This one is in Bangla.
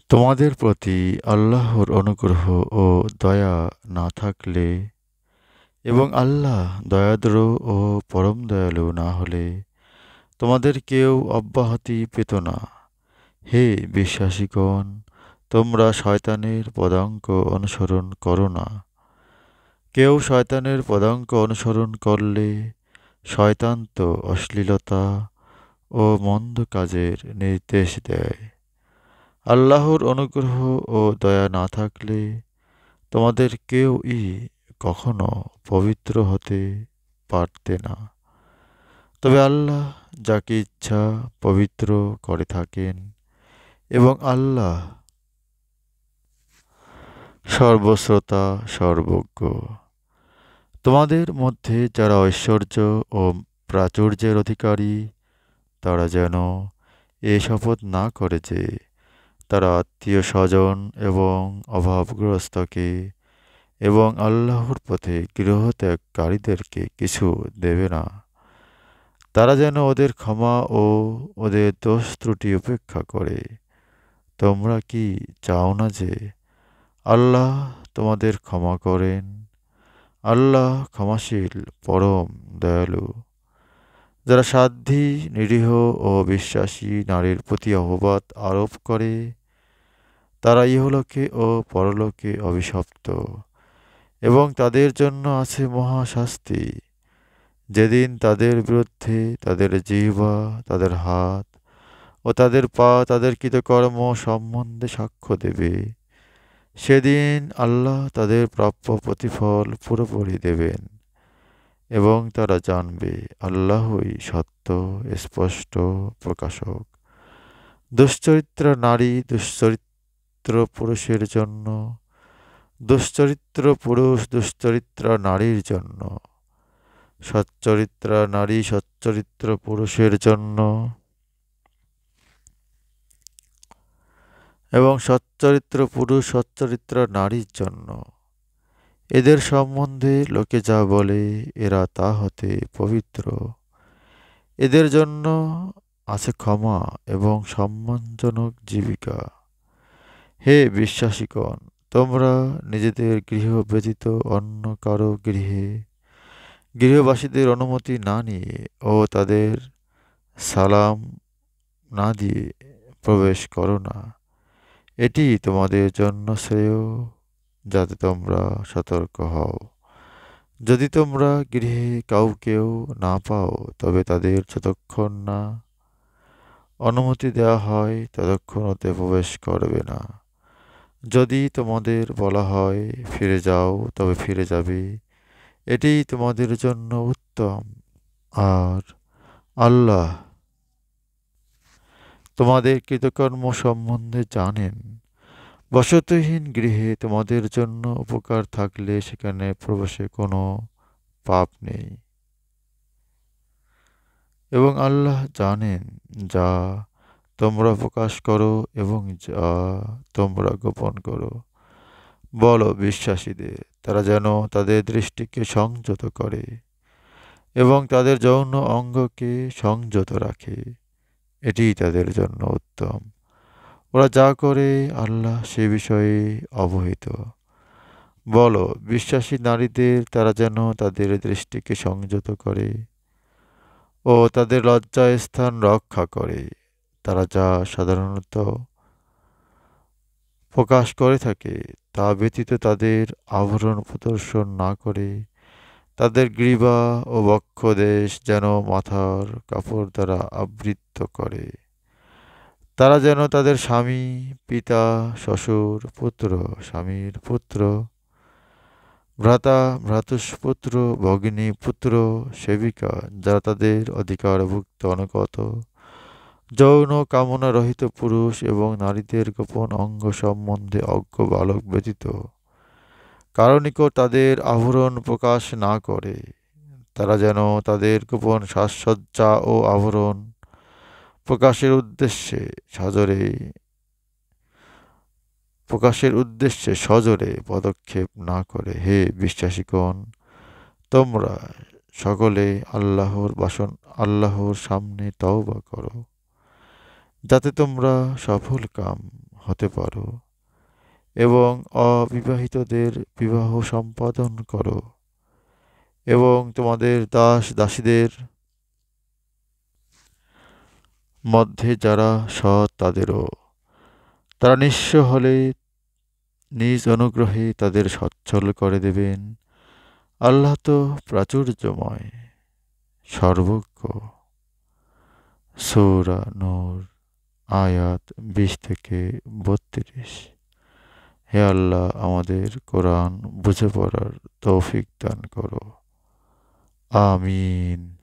তোমাদের প্রতি আল্লাহর অনুগ্রহ ও দয়া না থাকলে এবং আল্লাহ দয়াদ্র ও পরম দয়ালু না হলে তোমাদের কেউ অব্যাহতি পেত না। হে বিশ্বাসীগণ, তোমরা শয়তানের পদাঙ্ক অনুসরণ করো না। কেউ শয়তানের পদাঙ্ক অনুসরণ করলে শয়তান তো অশ্লীলতা ও মন্দ কাজের নির্দেশ দেয়। আল্লাহর অনুগ্রহ ও দয়া না থাকলে তোমাদের কেউই কখনো পবিত্র হতে পারতে না। তবে আল্লাহ যাকে ইচ্ছা পবিত্র করে থাকেন এবং আল্লাহ সর্বশ্রোতা সর্বজ্ঞ। তোমাদের মধ্যে যারা ঐশ্বর্য ও প্রাচুর্যের অধিকারী তারা যেন এ শপথ না করে যে তারা আত্মীয় স্বজন এবং অভাবগ্রস্তকে এবং আল্লাহর পথে গৃহত্যাগকারীদেরকে কিছু দেবে না। তারা যেন ওদের ক্ষমা ও ওদের দোষ ত্রুটি উপেক্ষা করে। তোমরা কি চাও না যে আল্লাহ তোমাদের ক্ষমা করেন? আল্লাহ ক্ষমাশীল, পরম দয়ালু। যারা সাধ্যী, নিরীহ ও বিশ্বাসী নারীর প্রতি অপবাদ আরোপ করে তারা ইহলোকে ও পরলোকে অভিশপ্ত এবং তাদের জন্য আছে মহা শাস্তি। যেদিন তাদের বিরুদ্ধে তাদের জিহ্বা, তাদের হাত ও তাদের পা তাদের কৃতকর্ম সম্বন্ধে সাক্ষ্য দেবে, সেদিন আল্লাহ তাদের প্রাপ্য প্রতিফল পুরোপুরি দেবেন এবং তারা জানবে আল্লাহই সত্য স্পষ্ট প্রকাশক। দুশ্চরিত্র নারী দুশ্চরিত্র পুরুষের জন্য, দুশ্চরিত্র পুরুষ দুশ্চরিত্র নারীর জন্য, সচ্চরিত্রা নারী সচ্চরিত্র পুরুষের জন্য এবং সচ্চরিত্র পুরুষ সচ্চরিত্র নারীর জন্য। এদের সম্বন্ধে লোকে যা বলে এরা তা হতে পবিত্র। এদের জন্য আছে ক্ষমা এবং সম্মানজনক জীবিকা। হে বিশ্বাসীগণ, তোমরা নিজেদের গৃহ ব্যতীত অন্য কারো গৃহে গৃহবাসীদের অনুমতি না নিয়ে ও তাদের সালাম না দিয়ে প্রবেশ করো না। এটি তোমাদের জন্য শ্রেয়, যাতে তোমরা সতর্ক হও। যদি তোমরা গৃহে কাউকেও না পাও তবে তাদের যতক্ষণ না অনুমতি দেওয়া হয় ততক্ষণ ওতে প্রবেশ করবে না। যদি তোমাদের বলা হয় ফিরে যাও তবে ফিরে যাবে। এটিই তোমাদের জন্য উত্তম। আর আল্লাহ তোমাদের কৃতকর্ম সম্বন্ধে জানেন। বসতিহীন গৃহে তোমাদের জন্য উপকার থাকলে সেখানে প্রবেশে কোনো পাপ নেই এবং আল্লাহ জানেন যা তোমরা প্রকাশ করো এবং যা তোমরা গোপন করো। বলো বিশ্বাসীদের তারা যেন তাদের দৃষ্টিকে সংযত করে এবং তাদের যৌন অঙ্গকে সংযত রাখে। এটিই তাদের জন্য উত্তম। ওরা যা করে আল্লাহ সে বিষয়ে অবহিত। বলো বিশ্বাসী নারীদের তারা যেন তাদের দৃষ্টিকে সংযত করে ও তাদের লজ্জাস্থান রক্ষা করে। তারা যা সাধারণত প্রকাশ করে থাকে তা ব্যতীত তাদের আভরণ প্রদর্শন না করে তাদের গ্রীবা ও বক্ষদেশ যেন মাথার কাপড় দ্বারা আবৃত করে। তারা যেন তাদের স্বামী, পিতা, শ্বশুর, পুত্র, স্বামীর পুত্র, ভ্রাতা, ভ্রাতুষ্পুত্র, ভগিনী, পুত্র, সেবিকা যারা তাদের অধিকারভুক্ত অনুগত, যৌন কামনা রহিত পুরুষ এবং নারীদের গোপন অঙ্গ সম্বন্ধে অজ্ঞ বালক ব্যতীত কারো নিকট তাদের আভরণ প্রকাশ না করে। তারা যেন তাদের গোপন সাজসজ্জা ও আভরণ প্রকাশের সজোরে সজোরে পদক্ষেপ না করে। হে বিশ্বাসীগণ, তোমরা সকলে আল্লাহর সামনে তওবা করো, যাতে তোমরা সফল কাম হতে পারো এবং অবিবাহিতদের বিবাহ সম্পাদন করো এবং তোমাদের দাস দাসীদের মধ্যে যারা সৎ তাদেরও। তারা নিঃস্ব হলে নিজ অনুগ্রহে তাদের সচ্ছল করে দেবেন। আল্লাহ তো প্রাচুর্যময়, সর্বজ্ঞ। সূরা নূর আয়াত ২০ থেকে ৩২। হে আল্লাহ, আমাদের কোরআন বুঝে পড়ার তৌফিক দান করো। আমিন।